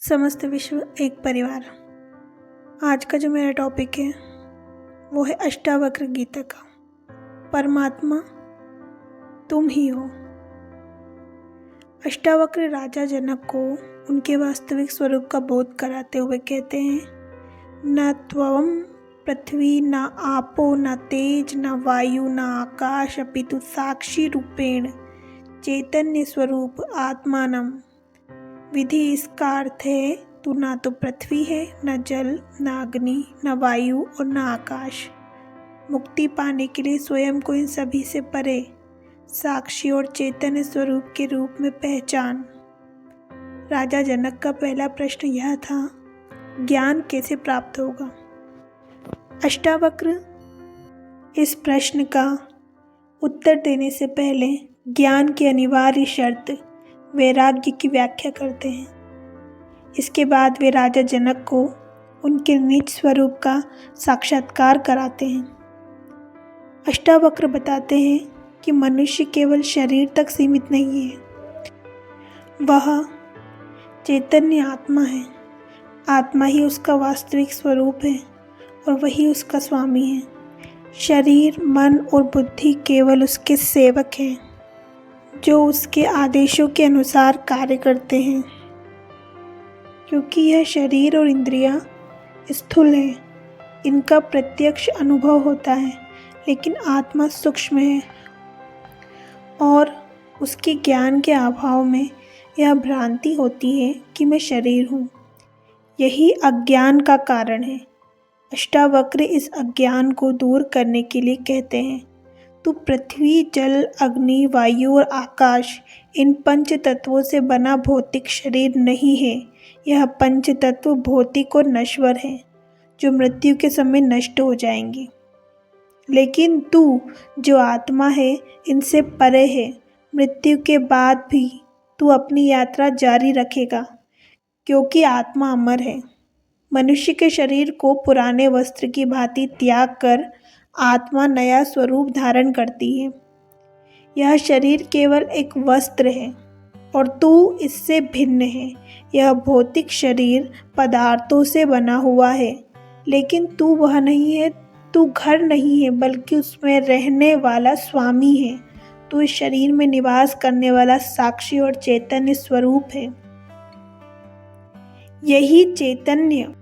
समस्त विश्व एक परिवार। आज का जो मेरा टॉपिक है वो है अष्टावक्र गीता का। परमात्मा तुम ही हो। अष्टावक्र राजा जनक को उनके वास्तविक स्वरूप का बोध कराते हुए कहते हैं, न त्वं पृथ्वी न आपो न तेज न वायु न आकाश अपितु साक्षी रूपेण चैतन्य स्वरूप आत्मानम। विधि इसका अर्थ है, तू ना तो पृथ्वी है, न जल, न अग्नि, न वायु और न आकाश। मुक्ति पाने के लिए स्वयं को इन सभी से परे साक्षी और चैतन्य स्वरूप के रूप में पहचान। राजा जनक का पहला प्रश्न यह था, ज्ञान कैसे प्राप्त होगा। अष्टावक्र इस प्रश्न का उत्तर देने से पहले ज्ञान की अनिवार्य शर्त वैराग्य की व्याख्या करते हैं। इसके बाद वे राजा जनक को उनके निज स्वरूप का साक्षात्कार कराते हैं। अष्टावक्र बताते हैं कि मनुष्य केवल शरीर तक सीमित नहीं है, वह चैतन्य आत्मा है। आत्मा ही उसका वास्तविक स्वरूप है और वही उसका स्वामी है। शरीर, मन और बुद्धि केवल उसके सेवक हैं जो उसके आदेशों के अनुसार कार्य करते हैं। क्योंकि यह शरीर और इंद्रियां स्थूल हैं, इनका प्रत्यक्ष अनुभव होता है, लेकिन आत्मा सूक्ष्म है और उसके ज्ञान के अभाव में यह भ्रांति होती है कि मैं शरीर हूँ। यही अज्ञान का कारण है। अष्टावक्र इस अज्ञान को दूर करने के लिए कहते हैं, तू पृथ्वी, जल, अग्नि, वायु और आकाश, इन पंच तत्वों से बना भौतिक शरीर नहीं है। यह पंच तत्व भौतिक और नश्वर हैं, जो मृत्यु के समय नष्ट हो जाएंगे। लेकिन तू जो आत्मा है, इनसे परे है। मृत्यु के बाद भी तू अपनी यात्रा जारी रखेगा, क्योंकि आत्मा अमर है। मनुष्य के शरीर को पुराने वस्त्र की भांति त्याग कर आत्मा नया स्वरूप धारण करती है। यह शरीर केवल एक वस्त्र है और तू इससे भिन्न है। यह भौतिक शरीर पदार्थों से बना हुआ है, लेकिन तू वह नहीं है। तू घर नहीं है, बल्कि उसमें रहने वाला स्वामी है। तू इस शरीर में निवास करने वाला साक्षी और चैतन्य स्वरूप है। यही चैतन्य